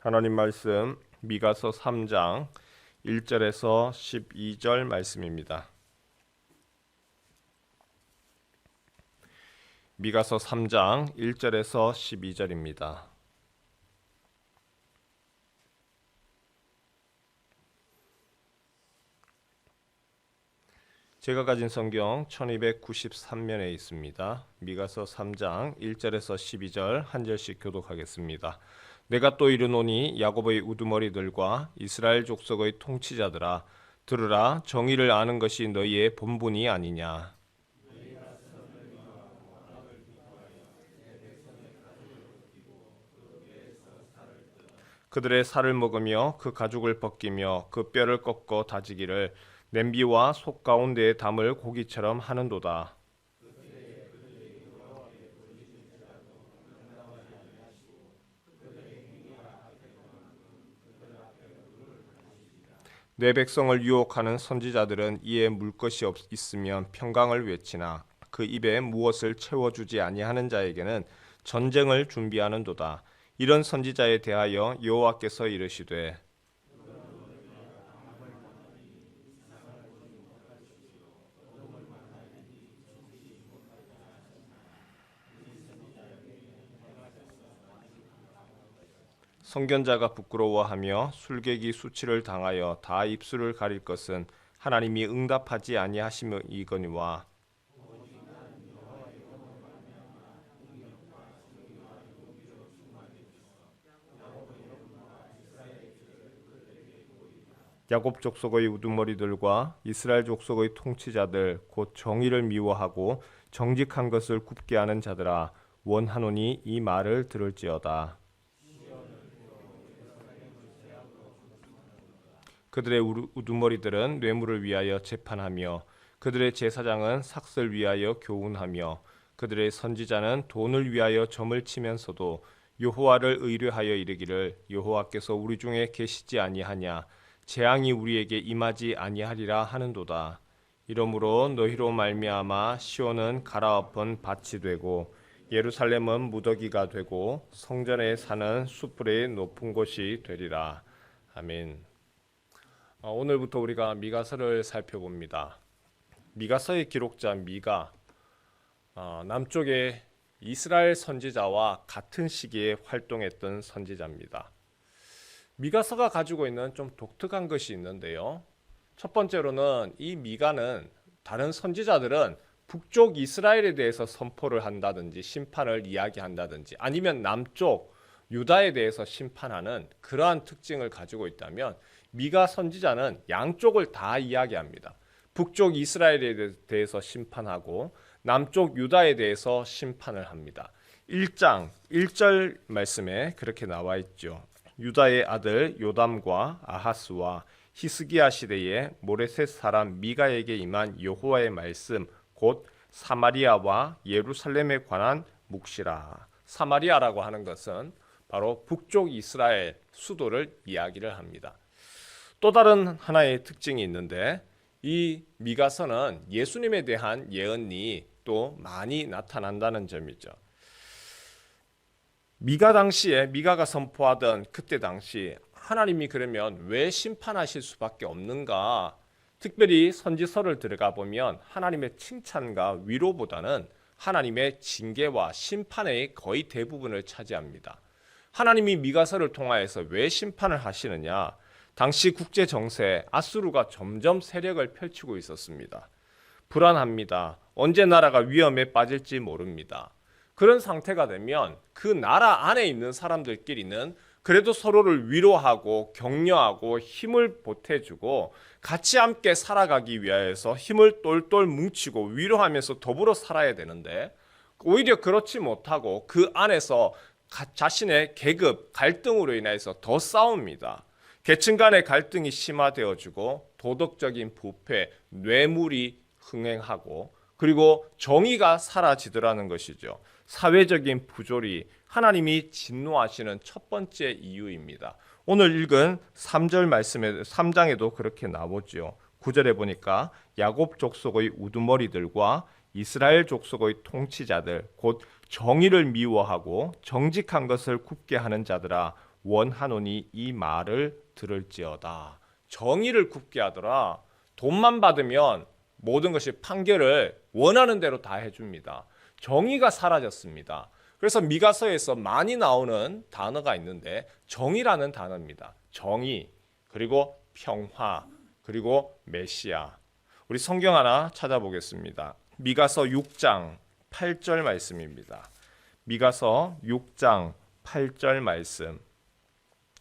하나님 말씀 미가서 3장 1절에서 12절 말씀입니다. 미가서 3장 1절에서 12절입니다. 제가 가진 성경 1293면에 있습니다. 미가서 3장 1절에서 12절 한 절씩 교독하겠습니다. 내가 또 이르노니 야곱의 우두머리들과 이스라엘 족속의 통치자들아, 들으라. 정의를 아는 것이 너희의 본분이 아니냐. 그들의 살을 먹으며 그 가죽을 벗기며 그 뼈를 꺾어 다지기를 냄비와 속 가운데에 담을 고기처럼 하는도다. 내 백성을 유혹하는 선지자들은 이에 물 것이 있으면 평강을 외치나 그 입에 무엇을 채워주지 아니하는 자에게는 전쟁을 준비하는도다. 이런 선지자에 대하여 여호와께서 이르시되 선견자가 부끄러워하며 술객이 수치를 당하여 다 입술을 가릴 것은 하나님이 응답하지 아니하심이거니와 야곱 족속의 우두머리들과 이스라엘 족속의 통치자들 곧 정의를 미워하고 정직한 것을 굽게 하는 자들아, 원하노니 이 말을 들을지어다. 그들의 우두머리들은 뇌물을 위하여 재판하며 그들의 제사장은 삭슬 위하여 교훈하며 그들의 선지자는 돈을 위하여 점을 치면서도 여호와를 의뢰하여 이르기를 여호와께서 우리 중에 계시지 아니하냐, 재앙이 우리에게 임하지 아니하리라 하는도다. 이러므로 너희로 말미암아 시온은 갈아엎은 밭이 되고 예루살렘은 무더기가 되고 성전에 사는 숯불의 높은 곳이 되리라. 아멘. 오늘부터 우리가 미가서를 살펴봅니다. 미가서의 기록자 미가 남쪽의 이스라엘 선지자와 같은 시기에 활동했던 선지자입니다. 미가서가 가지고 있는 좀 독특한 것이 있는데요. 첫 번째로는 이 미가는 다른 선지자들은 북쪽 이스라엘에 대해서 선포를 한다든지 심판을 이야기한다든지 아니면 남쪽 유다에 대해서 심판하는 그러한 특징을 가지고 있다면 미가 선지자는 양쪽을 다 이야기합니다. 북쪽 이스라엘에 대해서 심판하고 남쪽 유다에 대해서 심판을 합니다. 1장 1절 말씀에 그렇게 나와 있죠. 유다의 아들 요담과 아하스와 히스기야 시대에 모레셋 사람 미가에게 임한 여호와의 말씀 곧 사마리아와 예루살렘에 관한 묵시라. 사마리아라고 하는 것은 바로 북쪽 이스라엘 수도를 이야기를 합니다. 또 다른 하나의 특징이 있는데 이 미가서는 예수님에 대한 예언이 또 많이 나타난다는 점이죠. 미가가 선포하던 그때 당시 하나님이 그러면 왜 심판하실 수밖에 없는가? 특별히 선지서를 들어가 보면 하나님의 칭찬과 위로보다는 하나님의 징계와 심판의 거의 대부분을 차지합니다. 하나님이 미가서를 통하여서 왜 심판을 하시느냐? 당시 국제 정세 아수르가 점점 세력을 펼치고 있었습니다. 불안합니다. 언제 나라가 위험에 빠질지 모릅니다. 그런 상태가 되면 그 나라 안에 있는 사람들끼리는 그래도 서로를 위로하고 격려하고 힘을 보태주고 같이 함께 살아가기 위하여서 힘을 똘똘 뭉치고 위로하면서 더불어 살아야 되는데 오히려 그렇지 못하고 그 안에서 자신의 계급 갈등으로 인해서 더 싸웁니다. 계층 간의 갈등이 심화되어지고 도덕적인 부패, 뇌물이 흥행하고 그리고 정의가 사라지더라는 것이죠. 사회적인 부조리, 하나님이 진노하시는 첫 번째 이유입니다. 오늘 읽은 3절 말씀에 3장에도 그렇게 나오죠. 9절에 보니까 야곱 족속의 우두머리들과 이스라엘 족속의 통치자들 곧 정의를 미워하고 정직한 것을 굽게 하는 자들아, 원하노니 이 말을 들을지어다. 정의를 굽게 하더라. 돈만 받으면 모든 것이 판결을 원하는 대로 다 해줍니다. 정의가 사라졌습니다. 그래서 미가서에서 많이 나오는 단어가 있는데 정의라는 단어입니다. 정의, 그리고 평화, 그리고 메시아. 우리 성경 하나 찾아보겠습니다. 미가서 6장 8절 말씀입니다. 미가서 6장 8절 말씀.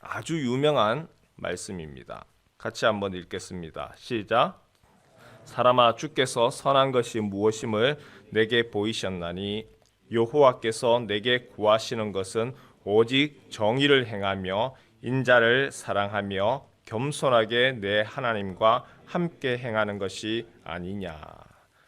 아주 유명한 말씀입니다. 같이 한번 읽겠습니다. 시작. 사람아, 주께서 선한 것이 무엇임을 내게 보이셨나니 여호와께서 내게 구하시는 것은 오직 정의를 행하며 인자를 사랑하며 겸손하게 내 하나님과 함께 행하는 것이 아니냐.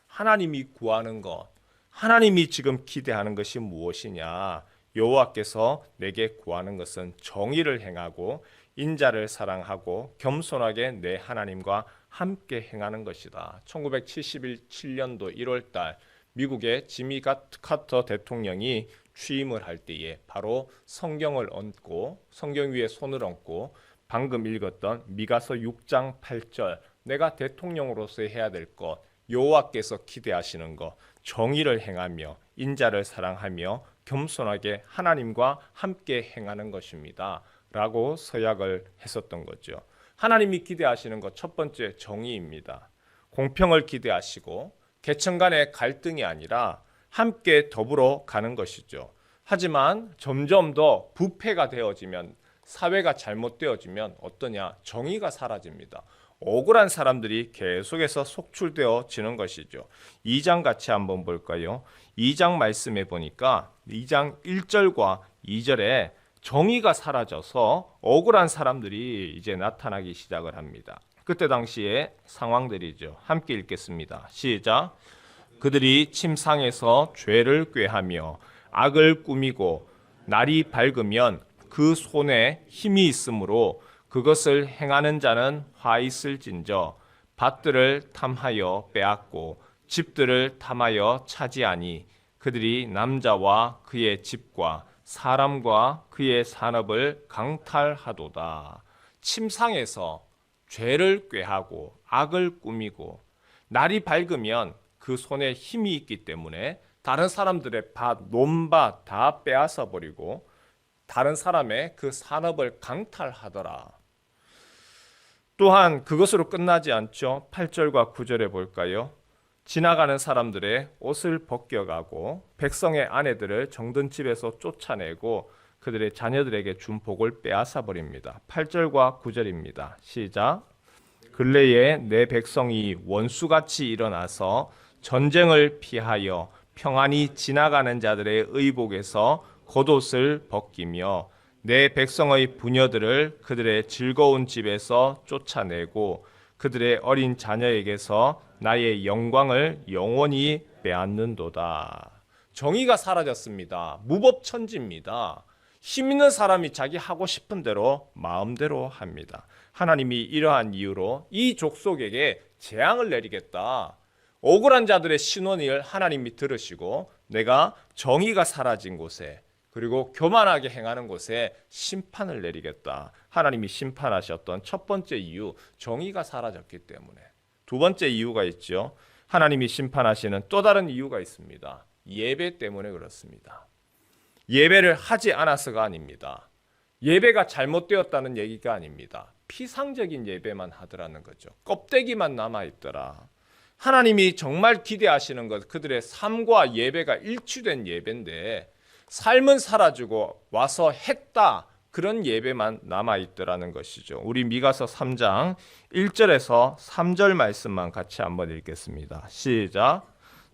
하나님이 구하는 것, 하나님이 지금 기대하는 것이 무엇이냐. 여호와께서 내게 구하는 것은 정의를 행하고 인자를 사랑하고 겸손하게 내 하나님과 함께 행하는 것이다. 1977년도 1월달 미국의 지미 카터 대통령이 취임을 할 때에 바로 성경을 얹고 성경 위에 손을 얹고 방금 읽었던 미가서 6장 8절 내가 대통령으로서 해야 될 것, 여호와께서 기대하시는 것, 정의를 행하며 인자를 사랑하며 겸손하게 하나님과 함께 행하는 것입니다. 라고 서약을 했었던 거죠. 하나님이 기대하시는 것 첫 번째 정의입니다. 공평을 기대하시고 계층 간의 갈등이 아니라 함께 더불어 가는 것이죠. 하지만 점점 더 부패가 되어지면 사회가 잘못되어지면 어떠냐? 정의가 사라집니다. 억울한 사람들이 계속해서 속출되어지는 것이죠. 2장 같이 한번 볼까요? 2장 말씀해 보니까 2장 1절과 2절에 정의가 사라져서 억울한 사람들이 이제 나타나기 시작을 합니다. 그때 당시의 상황들이죠. 함께 읽겠습니다. 시작. 그들이 침상에서 죄를 꾀하며 악을 꾸미고 날이 밝으면 그 손에 힘이 있으므로 그것을 행하는 자는 화 있을진저 밭들을 탐하여 빼앗고 집들을 탐하여 차지하니 그들이 남자와 그의 집과 사람과 그의 산업을 강탈하도다. 침상에서 죄를 꾀하고 악을 꾸미고 날이 밝으면 그 손에 힘이 있기 때문에 다른 사람들의 밭, 논밭 다 빼앗아 버리고 다른 사람의 그 산업을 강탈하더라. 또한 그것으로 끝나지 않죠. 8절과 9절에 볼까요? 지나가는 사람들의 옷을 벗겨가고 백성의 아내들을 정든 집에서 쫓아내고 그들의 자녀들에게 준 복을 빼앗아 버립니다. 8절과 9절입니다. 시작. 근래에 내 백성이 원수같이 일어나서 전쟁을 피하여 평안히 지나가는 자들의 의복에서 겉옷을 벗기며 내 백성의 부녀들을 그들의 즐거운 집에서 쫓아내고 그들의 어린 자녀에게서 나의 영광을 영원히 빼앗는도다. 정의가 사라졌습니다. 무법천지입니다. 힘 있는 사람이 자기 하고 싶은 대로 마음대로 합니다. 하나님이 이러한 이유로 이 족속에게 재앙을 내리겠다. 억울한 자들의 신원을 하나님이 들으시고 내가 정의가 사라진 곳에 그리고 교만하게 행하는 곳에 심판을 내리겠다. 하나님이 심판하셨던 첫 번째 이유, 정의가 사라졌기 때문에. 두 번째 이유가 있죠. 하나님이 심판하시는 또 다른 이유가 있습니다. 예배 때문에 그렇습니다. 예배를 하지 않아서가 아닙니다. 예배가 잘못되었다는 얘기가 아닙니다. 피상적인 예배만 하더라는 거죠. 껍데기만 남아있더라. 하나님이 정말 기대하시는 것, 그들의 삶과 예배가 일치된 예배인데 삶은 사라지고 와서 했다. 그런 예배만 남아있더라는 것이죠. 우리 미가서 3장 1절에서 3절 말씀만 같이 한번 읽겠습니다. 시작.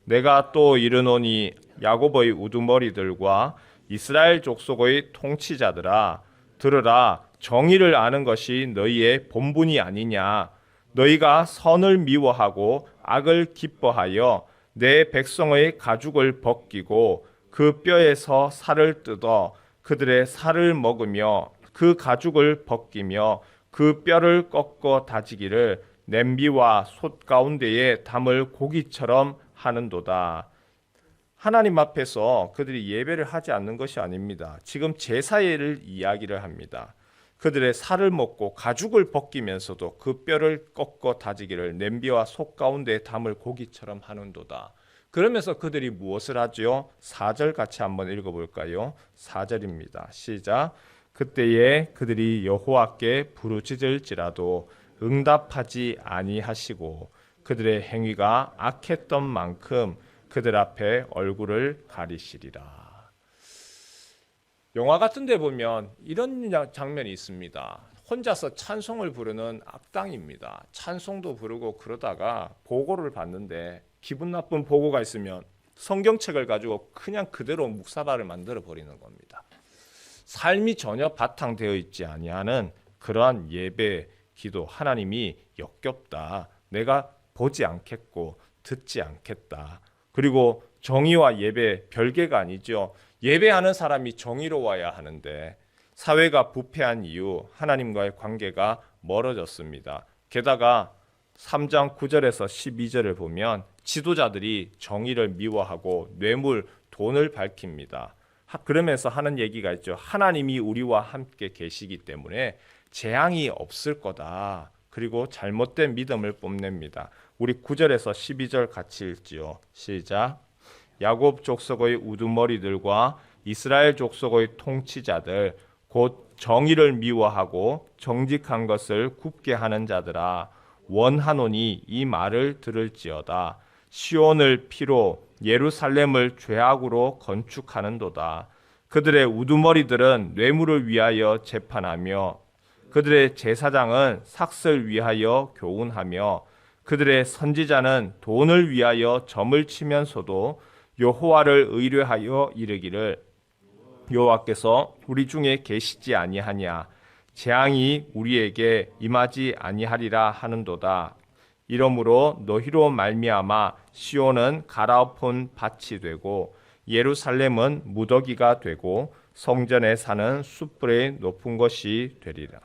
내가 또 이르노니 야곱의 우두머리들과 이스라엘 족속의 통치자들아 들으라. 정의를 아는 것이 너희의 본분이 아니냐. 너희가 선을 미워하고 악을 기뻐하여 내 백성의 가죽을 벗기고 그 뼈에서 살을 뜯어 그들의 살을 먹으며 그 가죽을 벗기며 그 뼈를 꺾어 다지기를 냄비와 솥 가운데에 담을 고기처럼 하는도다. 하나님 앞에서 그들이 예배를 하지 않는 것이 아닙니다. 지금 제사를 이야기를 합니다. 그들의 살을 먹고 가죽을 벗기면서도 그 뼈를 꺾어 다지기를 냄비와 속 가운데 담을 고기처럼 하는도다. 그러면서 그들이 무엇을 하죠? 4절 같이 한번 읽어볼까요? 4절입니다. 시작. 그때에 그들이 여호와께 부르짖을지라도 응답하지 아니하시고 그들의 행위가 악했던 만큼 그들 앞에 얼굴을 가리시리라. 영화 같은 데 보면 이런 장면이 있습니다. 혼자서 찬송을 부르는 악당입니다. 찬송도 부르고 그러다가 보고를 받는데 기분 나쁜 보고가 있으면 성경책을 가지고 그냥 그대로 묵사발을 만들어 버리는 겁니다. 삶이 전혀 바탕되어 있지 아니하는 그러한 예배, 기도, 하나님이 역겹다. 내가 보지 않겠고 듣지 않겠다. 그리고 정의와 예배 별개가 아니죠. 예배하는 사람이 정의로워야 하는데 사회가 부패한 이유 하나님과의 관계가 멀어졌습니다. 게다가 3장 9절에서 12절을 보면 지도자들이 정의를 미워하고 뇌물, 돈을 밝힙니다. 그러면서 하는 얘기가 있죠. 하나님이 우리와 함께 계시기 때문에 재앙이 없을 거다. 그리고 잘못된 믿음을 뽐냅니다. 우리 9절에서 12절 같이 읽지요. 시작. 야곱 족속의 우두머리들과 이스라엘 족속의 통치자들 곧 정의를 미워하고 정직한 것을 굽게 하는 자들아 원하노니 이 말을 들을지어다. 시온을 피로 예루살렘을 죄악으로 건축하는도다. 그들의 우두머리들은 뇌물을 위하여 재판하며 그들의 제사장은 삭슬 위하여 교훈하며 그들의 선지자는 돈을 위하여 점을 치면서도 여호와를 의뢰하여 이르기를 여호와께서 우리 중에 계시지 아니하냐 재앙이 우리에게 임하지 아니하리라 하는도다. 이러므로 너희로 말미암아 시온은 갈아엎은 밭이 되고 예루살렘은 무더기가 되고 성전에 사는 숯불의 높은 것이 되리라.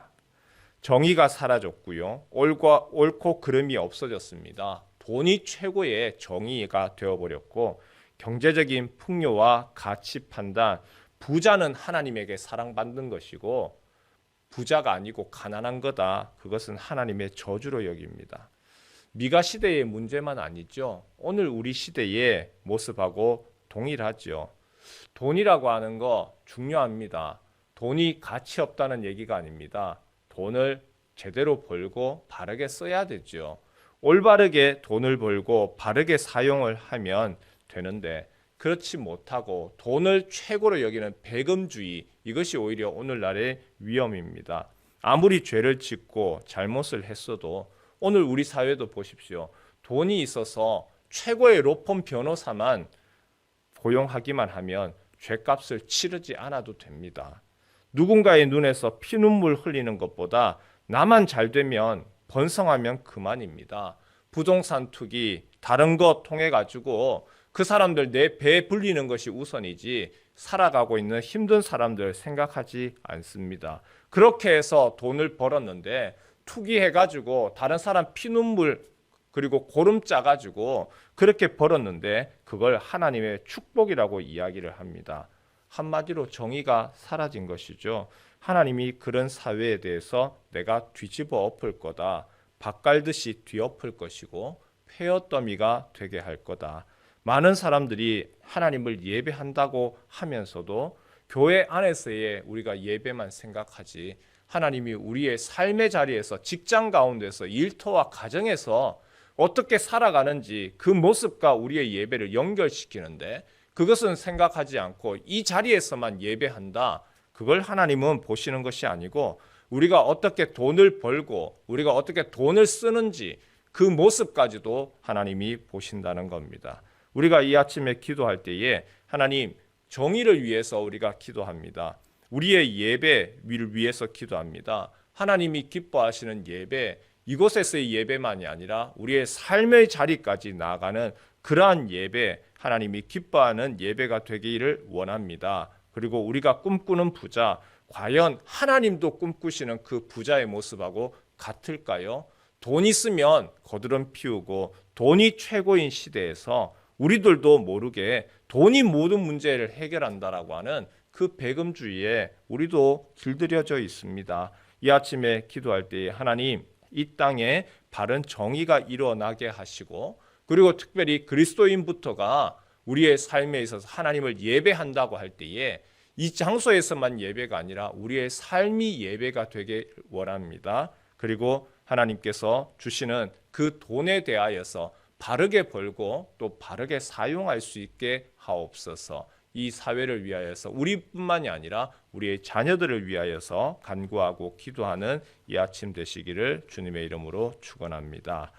정의가 사라졌고요. 옳고 그름이 없어졌습니다. 돈이 최고의 정의가 되어버렸고 경제적인 풍요와 가치 판단, 부자는 하나님에게 사랑받는 것이고 부자가 아니고 가난한 거다. 그것은 하나님의 저주로 여깁니다. 미가 시대의 문제만 아니죠. 오늘 우리 시대의 모습하고 동일하죠. 돈이라고 하는 거 중요합니다. 돈이 가치 없다는 얘기가 아닙니다. 돈을 제대로 벌고 바르게 써야 되죠. 올바르게 돈을 벌고 바르게 사용을 하면 되는데 그렇지 못하고 돈을 최고로 여기는 배금주의, 이것이 오히려 오늘날의 위험입니다. 아무리 죄를 짓고 잘못을 했어도 오늘 우리 사회도 보십시오. 돈이 있어서 최고의 로펌 변호사만 고용하기만 하면 죄값을 치르지 않아도 됩니다. 누군가의 눈에서 피눈물 흘리는 것보다 나만 잘 되면 번성하면 그만입니다. 부동산 투기, 다른 것 통해 가지고 그 사람들 내 배에 불리는 것이 우선이지 살아가고 있는 힘든 사람들 생각하지 않습니다. 그렇게 해서 돈을 벌었는데 투기해가지고 다른 사람 피눈물 그리고 고름 짜가지고 그렇게 벌었는데 그걸 하나님의 축복이라고 이야기를 합니다. 한마디로 정의가 사라진 것이죠. 하나님이 그런 사회에 대해서 내가 뒤집어 엎을 거다. 밥 갈듯이 뒤엎을 것이고 폐허더미가 되게 할 거다. 많은 사람들이 하나님을 예배한다고 하면서도 교회 안에서의 우리가 예배만 생각하지 하나님이 우리의 삶의 자리에서 직장 가운데서 일터와 가정에서 어떻게 살아가는지 그 모습과 우리의 예배를 연결시키는데 그것은 생각하지 않고 이 자리에서만 예배한다. 그걸 하나님은 보시는 것이 아니고 우리가 어떻게 돈을 벌고 우리가 어떻게 돈을 쓰는지 그 모습까지도 하나님이 보신다는 겁니다. 우리가 이 아침에 기도할 때에 하나님 정의를 위해서 우리가 기도합니다. 우리의 예배를 위해서 기도합니다. 하나님이 기뻐하시는 예배, 이곳에서의 예배만이 아니라 우리의 삶의 자리까지 나아가는 그러한 예배, 하나님이 기뻐하는 예배가 되기를 원합니다. 그리고 우리가 꿈꾸는 부자, 과연 하나님도 꿈꾸시는 그 부자의 모습하고 같을까요? 돈 있으면 거드름 피우고 돈이 최고인 시대에서 우리들도 모르게 돈이 모든 문제를 해결한다라고 하는 그 배금주의에 우리도 길들여져 있습니다. 이 아침에 기도할 때 하나님, 이 땅에 바른 정의가 일어나게 하시고, 그리고 특별히 그리스도인부터가 우리의 삶에 있어서 하나님을 예배한다고 할 때에 이 장소에서만 예배가 아니라 우리의 삶이 예배가 되게 원합니다. 그리고 하나님께서 주시는 그 돈에 대하여서 바르게 벌고 또 바르게 사용할 수 있게 하옵소서. 이 사회를 위하여서 우리뿐만이 아니라 우리의 자녀들을 위하여서 간구하고 기도하는 이 아침 되시기를 주님의 이름으로 축원합니다.